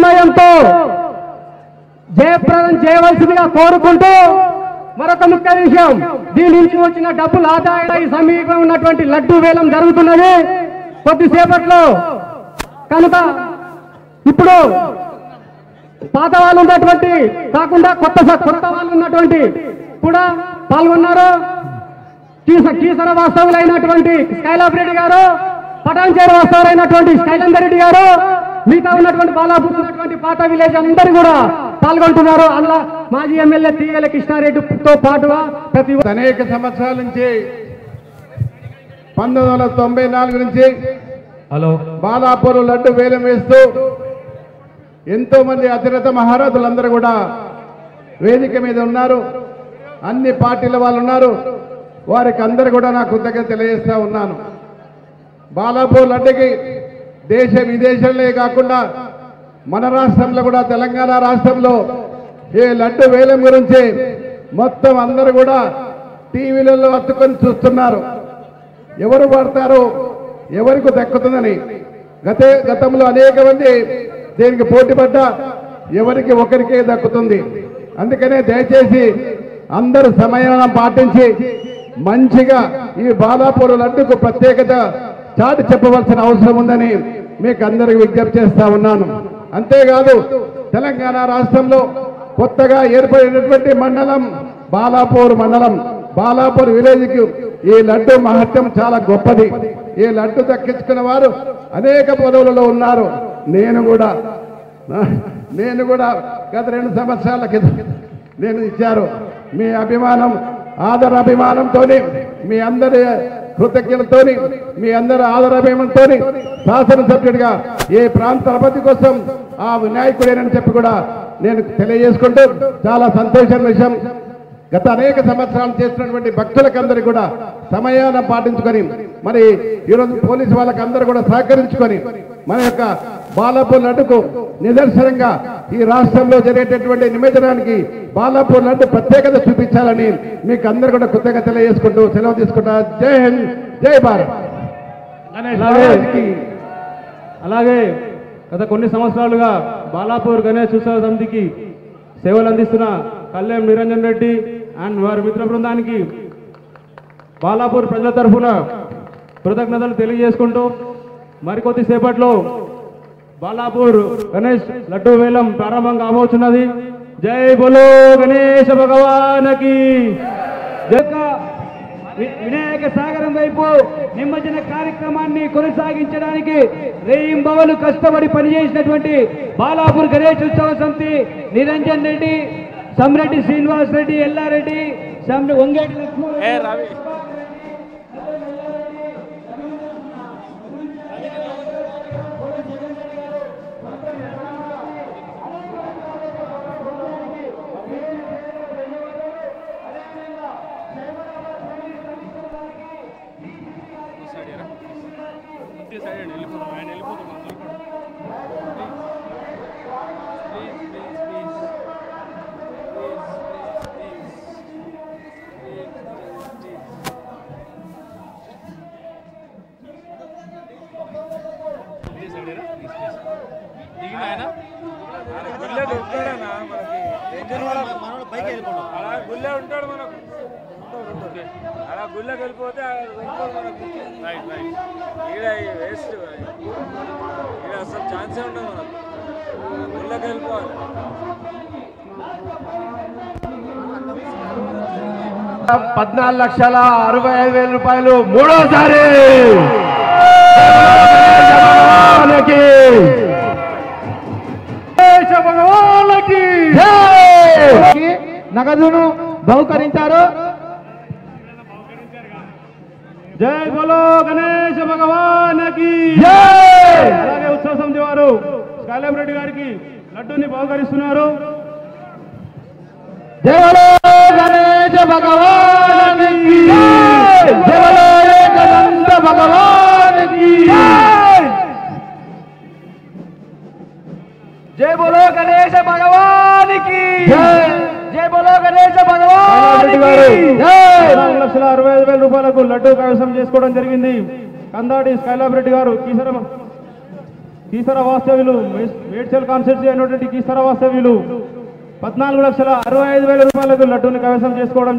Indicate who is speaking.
Speaker 1: సమయంతో జయప్రదం చేయవలసిందిగా కోరుకుంటూ మరొక ముఖ్య విషయం, దీని నుంచి వచ్చిన డబ్బులు ఆదాయ సమీపం ఉన్నటువంటి లడ్డూ వేలం జరుగుతున్నది కొద్దిసేపట్లో. కనుక ఇప్పుడు పాత వాళ్ళు ఉన్నటువంటి కాకుండా కొత్త వాళ్ళు ఉన్నటువంటి కూడా పాల్గొన్నారు. కీసర వాస్తవులైనటువంటి స్కైలాబ్ రెడ్డి గారు, పటాన్చేరు వాస్తవులైనటువంటి శైలేందర్ రెడ్డి గారు, మిగతా ఉన్నటువంటి బాలాపూర్ ఉన్నటువంటి పాత విలేజ్ అందరూ కూడా పాల్గొంటున్నారు. అలా మాజీ ఎమ్మెల్యే తీగల కృష్ణారెడ్డితో పాటుగా ప్రతి
Speaker 2: అనేక సంవత్సరాల నుంచి 1994 నుంచి బాలాపూర్ లడ్డు వేలం వేస్తూ ఎంతో మంది అతిరథ మహారాజులందరూ కూడా వేదిక మీద ఉన్నారు. అన్ని పార్టీల వాళ్ళు ఉన్నారు. వారికి అందరూ కూడా నా కృతజ్ఞత తెలియజేస్తా ఉన్నాను. బాలాపూర్ లడ్డుకి దేశ విదేశాలే కాకుండా మన రాష్ట్రంలో కూడా, తెలంగాణ రాష్ట్రంలో ఈ లడ్డు వేలం గురించి మొత్తం అందరూ కూడా టీవీలలో అత్తుకొని చూస్తున్నారు. ఎవరు పడతారు, ఎవరికి దక్కుతుందని. గతంలో అనేక మంది దీనికి పోటీ పడ్డా ఎవరికి ఒకరికే దక్కుతుంది. అందుకనే దయచేసి అందరూ సమయాన్ని పాటించి మంచిగా ఈ బాలాపూర్ లడ్డుకు ప్రత్యేకత చాటి చెప్పవలసిన అవసరం ఉందని మీకు అందరికి విజ్ఞప్తి చేస్తా ఉన్నాను. అంతేకాదు తెలంగాణ రాష్ట్రంలో కొత్తగా ఏర్పడినటువంటి మండలం బాలాపూర్ మండలం, బాలాపూర్ విలేజ్కి ఈ లడ్డు మహత్యం చాలా గొప్పది. ఈ లడ్డు దక్కించుకున్న వారు అనేక పదవులలో ఉన్నారు. నేను కూడా గత 2 సంవత్సరాల క్రితం నేను ఇచ్చారు. మీ అభిమానం, ఆదరాభిమానంతో, మీ అందరి కృతజ్ఞతతో, మీ అందరి ఆదరాభిమానంతో శాసనసభ్యుడిగా ఈ ప్రాంత అభివృద్ధి కోసం ఆ వినాయకుడేనని చెప్పి కూడా నేను తెలియజేసుకుంటూ చాలా సంతోషమైన విషయం. గత అనేక సంవత్సరాలు చేసినటువంటి భక్తులకందరికీ కూడా సమయాన్ని పాటించుకొని, మరి ఈరోజు పోలీసు వాళ్ళకందరూ కూడా సహకరించుకొని మన యొక్క బాలాపూర్ లడ్డుకు నిదర్శనంగా ఈ రాష్ట్రంలో జరిగేటటువంటి నిమజ్జనానికి బాలాపూర్ లడ్డు ప్రత్యేకత చూపించాలని మీకు అందరూ కూడా కృతజ్ఞత తెలియజేసుకుంటూ సెలవు తీసుకుంటా. జై హింద్, జై భారత్.
Speaker 1: అలాగే గత కొన్ని సంవత్సరాలుగా బాలాపూర్ గణేష్ ఉత్సవ సమితికి సేవలు అందిస్తున్న కళ్యాణ్ నిరంజన్ రెడ్డి అండ్ వారి మిత్ర బృందానికి బాలాపూర్ ప్రజల తరఫున కృతజ్ఞతలు తెలియజేసుకుంటూ మరికొద్ది సేపట్లో బాలాపూర్ గణేష్ లడ్డూ వేలం ప్రారంభం కాబోతున్నది. జై బోలో గణేష భగవానకి. వినాయక సాగరం వైపు నిమజ్జన కార్యక్రమాన్ని కొనసాగించడానికి రేయింబవలు కష్టపడి పనిచేసినటువంటి బాలాపూర్ గణేష్ ఉత్సవ సమితి నిరంజన్ రెడ్డి, సమ్రెడ్డి శ్రీనివాస్ రెడ్డి, ఎల్లారెడ్డి, వంగేటి
Speaker 3: గుళ్ళే ఉంటాడు మనకు, అలా గుళ్ళకి వెళ్ళిపోతే ఈడ వేస్ట్, ఈడ అసలు ఛాన్సే ఉండదు మనకు. గుళ్ళకి వెళ్ళిపోవాలి.
Speaker 2: 14,65,000 రూపాయలు మూడోసారి నగదును బహుకరించారు.
Speaker 1: జై బోలో గణేష భగవానకి. అలాగే ఉత్సవ సమితి వారు స్కైలాబ్ రెడ్డి గారికి లడ్డూని బహుకరిస్తున్నారు.
Speaker 2: జై బోలో గణేష భగవానకి. జై బోలో ఏకదంత భగవానకి.
Speaker 1: జై బోలో గణేష భగవానికి. జై బోలో గణేష భగవానికి. 4,65,000 రూపాయలకు లడ్డూ కైవసం చేసుకోవడం జరిగింది. కందాడి స్కైలాబ్ రెడ్డి గారు,
Speaker 4: కీసర వాస్తవ్యులు మేడ్చల్ కాన్స్టిట్యూన్సీ అయినటువంటి కీసర వాస్తవ్యులు 14,65,000 రూపాయలకు లడ్డూని కైవసం చేసుకోవడం